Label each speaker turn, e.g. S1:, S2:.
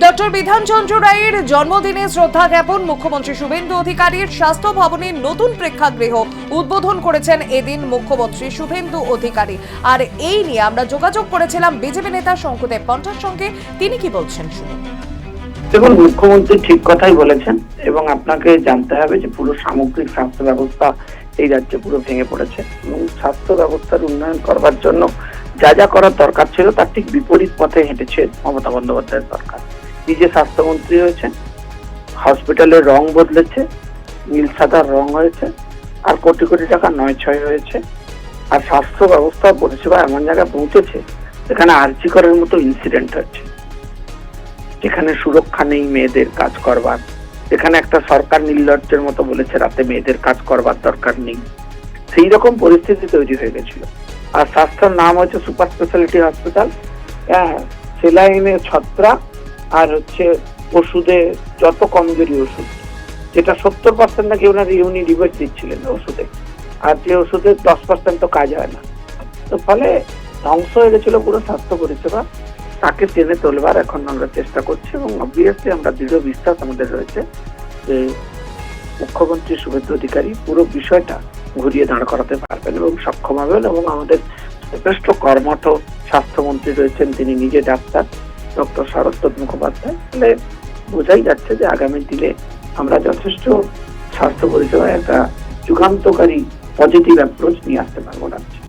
S1: Doctor Bidhanchandra রায়ের জন্মদিনে শ্রদ্ধা জ্ঞাপন মুখ্যমন্ত্রী শুভেন্দু অধিকারীর স্বাস্থ্য ভবনের নতুন প্রেক্ষাগৃহ উদ্বোধন করেছেন এদিন মুখ্যমন্ত্রী শুভেন্দু অধিকারী। আর এই নিয়ে আমরা যোগাযোগ করেছিলাম বিজেপি নেতা শঙ্কুদেব পন্টার সঙ্গে। তিনি কি বলছেন শুনুন।
S2: দেখুন, মুখ্যমন্ত্রী ঠিক কথাই বলেছেন এবং আপনাকে জানতে হবে যে পুরো সামগ্রিক স্বাস্থ্য ব্যবস্থা এই রাজ্যে পুরো ভেঙে পড়েছে এবং স্বাস্থ্য ব্যবস্থার উন্নয়ন করবার জন্য যা যা করার দরকার ছিল তার ঠিক বিপরীত পথে হেঁটেছে মমতা বন্দ্যোপাধ্যায়ের সরকার। নিজে স্বাস্থ্যমন্ত্রী হয়েছেন, হসপিটালের রং বদলেছে, নীল সাদার রং হয়েছে, আর কোটি কোটি টাকা নয় ছয় হয়েছে। আর স্বাস্থ্য ব্যবস্থা পরিষেবা এমন জায়গায় পৌঁছেছে যেখানে আরজি করার মতো ইনসিডেন্ট হচ্ছে, যেখানে সুরক্ষা নেই মেয়েদের কাজ করবার, যেখানে একটা সরকার নির্লজ্জের মতো বলেছে রাতে মেয়েদের কাজ করবার দরকার নেই, সেই রকম পরিস্থিতি তৈরি হয়ে গেছিল। আর স্বাস্থ্যের নাম হচ্ছে সুপার স্পেশালিটি হসপিটাল। সেলাইনে ছত্রা আর হচ্ছে ওষুধে যত কমজোরি ওষুধ, যেটা 70% নাকি ওনার রিবেট দিচ্ছিলেন ওষুধে, আর যে ওষুধে 10% তো কাজ হয় না। তো ফলে ধ্বংস হয়ে গেছিল পুরো স্বাস্থ্য পরিষেবা। তাকে টেনে তোলবার এখন আমরা চেষ্টা করছি এবং অবভিয়াসলি আমরা দৃঢ় বিশ্বাস আমাদের রয়েছে যে মুখ্যমন্ত্রী শুভেন্দু অধিকারী পুরো বিষয়টা ঘুরিয়ে দাঁড় করাতে পারবেন এবং সক্ষম হবেন। এবং আমাদের যথেষ্ট কর্মঠ স্বাস্থ্যমন্ত্রী রয়েছেন, তিনি নিজে ডাক্তার, ডক্টর শরৎচন্দ্র মুখোপাধ্যায়। ফলে বোঝাই যাচ্ছে যে আগামী দিনে আমরা যথেষ্ট স্বাস্থ্য পরিষেবায় একটা যুগান্তকারী পজিটিভ অ্যাপ্রোচ নিয়ে আসতে পারবো রাজ্যে।